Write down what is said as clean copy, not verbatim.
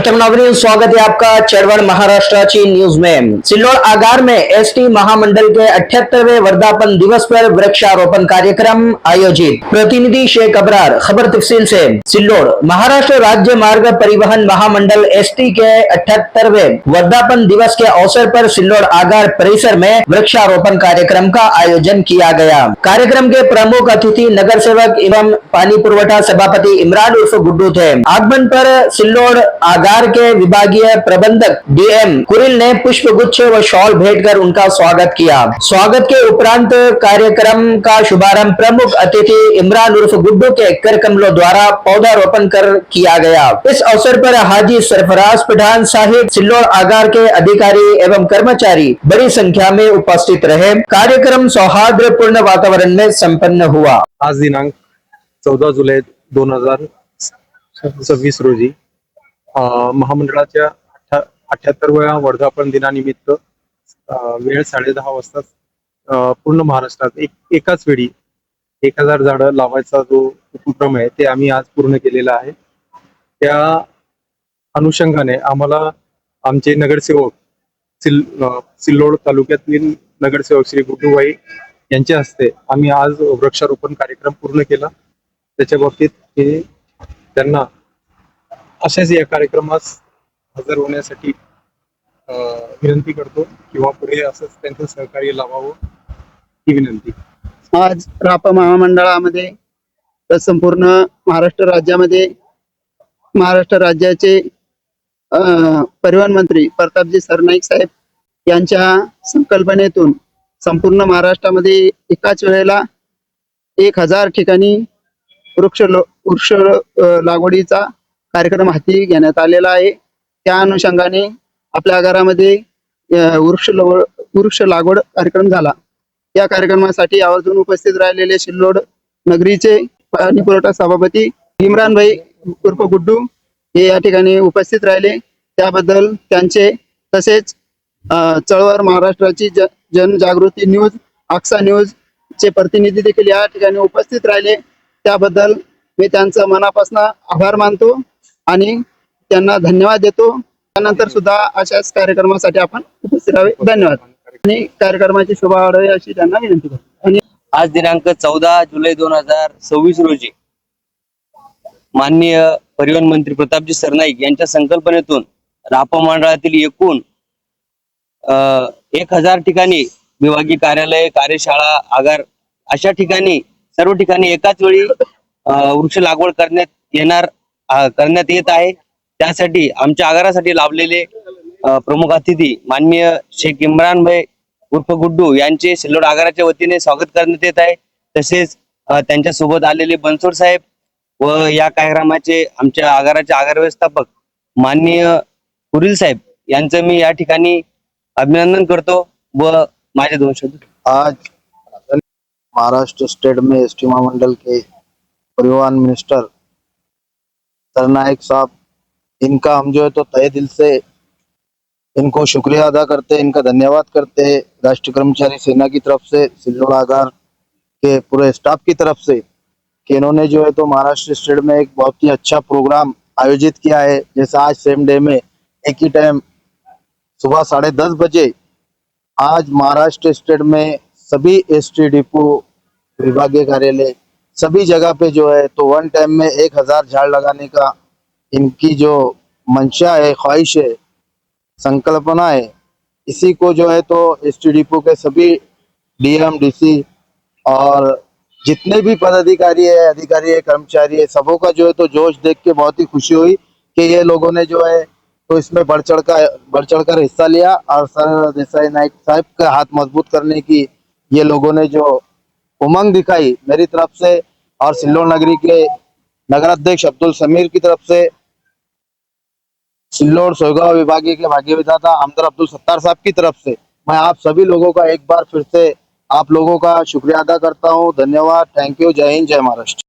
नवीन स्वागत है आपका चळवळ महाराष्ट्राची न्यूज में। सिल्लोड आगार में एसटी महामंडल के 78वें वर्धापन दिवस पर वृक्षारोपण कार्यक्रम आयोजित। प्रतिनिधि शेख अबरार, खबर तफसील से। सिल्लोड महाराष्ट्र राज्य मार्ग परिवहन महामंडल एसटी के 78वें वर्धापन दिवस के अवसर पर सिल्लोड आगार परिसर में वृक्षारोपण कार्यक्रम का आयोजन किया गया। कार्यक्रम के प्रमुख अतिथि नगर सेवक एवं पानी पुरवठा सभापति इमरान उर्फ गुड्डू थे। आगमन पर सिल्लोड आगार के विभागीय प्रबंधक डीएम कुरिल ने पुष्प गुच्छ व शॉल भेंट कर उनका स्वागत किया। स्वागत के उपरांत कार्यक्रम का शुभारंभ प्रमुख अतिथि इमरान उर्फ गुड्डू के कर कमलों द्वारा पौधारोपण कर किया गया। इस अवसर पर हाजी सरफराज पठान साहिब, सिल्लोड आगार के अधिकारी एवं कर्मचारी बड़ी संख्या में उपस्थित रहे। कार्यक्रम सौहार्दपूर्ण वातावरण में संपन्न हुआ। आज दिनांक 14 जुलै 2026 रोजी महामंडळाच्या 78व्या वर्धापन दिनानिमित्त वेळ 10:30 वाजता पूर्ण महाराष्ट्रात एकाच वेळी 1000 झाडं लावायचा जो उपक्रम आहे ते आम्ही आज पूर्ण केलेला आहे। त्या अनुषंगाने आम्हाला आमचे नगरसेवक सिल्लोड तालुक्यातील नगरसेवक श्री गुड्डूबाई यांच्या हस्ते आम्ही आज वृक्षारोपण कार्यक्रम पूर्ण केला। त्याच्या बाबतीत त्यांना अशाच या कार्यक्रमास हजर होण्यासाठी विनंती करतो किंवा पुढे असंच त्यांचं सहकार्य लावावं ही विनंती। आज रापा महामंडळामध्ये तर संपूर्ण महाराष्ट्र राज्याचे परिवहन मंत्री प्रतापजी सरनाईक साहेब यांच्या संकल्पनेतून संपूर्ण महाराष्ट्रामध्ये एकाच वेळेला 1000 ठिकाणी वृक्ष लागवडीचा कार्यक्रम हाती घेण्यात आलेला आहे। त्या अनुषंगाने आपल्या आगारामध्ये वृक्ष लागवड कार्यक्रम झाला। या कार्यक्रमासाठी आवर्जून उपस्थित राहिलेले सिल्लोड नगरीचे पाणी पुरवठा सभापती इम्रान भाई उर्फ गुड्डू हे या ठिकाणी उपस्थित राहिले। त्याबद्दल त्यांचे, तसेच चळवळ महाराष्ट्राची जनजागृती न्यूज, आक्सा न्यूज चे प्रतिनिधी देखील या ठिकाणी उपस्थित राहिले। त्याबद्दल मी त्यांचा मनापासून आभार मानतो आणि त्यांना धन्यवाद देतो। त्यानंतर सुद्धा अशाच कार्यक्रमासाठी आपण उपस्थित राहावे। धन्यवाद आणि कार्यक्रमाची शोभा वाढावी अशी त्यांना विनंती करतो। आणि आज दिनांक 14 जुलै 2026 रोजी माननीय परिवहन मंत्री प्रतापजी सरनाईक यांच्या संकल्पनेतून रापा मंडळातील एकूण 1000 ठिकाणी विभागीय कार्यालय, कार्यशाळा, आगार अशा ठिकाणी सर्व ठिकाणी एकाच वेळी वृक्ष लागवड करण्यात येत आहे। त्यासाठी आमच्या आगारासाठी लाभलेले प्रमुख अतिथी माननीय शेख इम्रान भाई उर्फ गुड्डू यांचे सिल्लोड आगाराच्या वतीने स्वागत करण्यात येत आहे। तसेच त्यांच्या सोबत आलेले बनसोड साहेब व या कार्यक्रमाचे आमच्या आगाराचे आगार व्यवस्थापक माननीय कुरिल साहेब यांचं मी या ठिकाणी अभिनंदन करतो व माझे 2 शब्द। आज महाराष्ट्र स्टेट में एसटी महामंडल के परिवहन मिनिस्टर सरनाईक साहब, इनका हम जो है तो तहे दिल से इनको शुक्रिया अदा करते, इनका धन्यवाद करते। राष्ट्रीय कर्मचारी सेना की तरफ से, सिल्लोड आगार के पूरे स्टाफ की तरफ से कि इन्होंने जो है तो महाराष्ट्र स्टेट में एक बहुत ही अच्छा प्रोग्राम आयोजित किया है। जैसे आज सेम डे में एक ही टाइम सुबह 10:30 बजे आज महाराष्ट्र स्टेट में सभी एसटी डिपो, विभागीय कार्यालय, सभी जगह पे जो है तो वन टाइम में 1000 झाड़ लगाने का इनकी जो मंशा है, ख्वाहिश है, संकल्पना है, इसी को जो है तो एसटी डिपो के सभी डीएम, डीसी और जितने भी पदाधिकारी है, अधिकारी है, कर्मचारी है, सबों का जो है तो जोश देख के बहुत ही खुशी हुई कि ये लोगों ने जो है तो इसमें बढ़ चढ़कर हिस्सा लिया और सर देसाई नाइक साहब का हाथ मजबूत करने की ये लोगों ने जो उमंग दिखाई मेरी तरफ से और सिल्लोड नगरी के नगराध्यक्ष अब्दुल समीर की तरफ से, सिल्लोड सोयगांव विभागीय के भाग्य विधाता आमदार अब्दुल सत्तार साहब की तरफ से मैं आप सभी लोगों का एक बार फिर से आप लोगों का शुक्रिया अदा करता हूँ। धन्यवाद, थैंक यू, जय हिंद, जय महाराष्ट्र।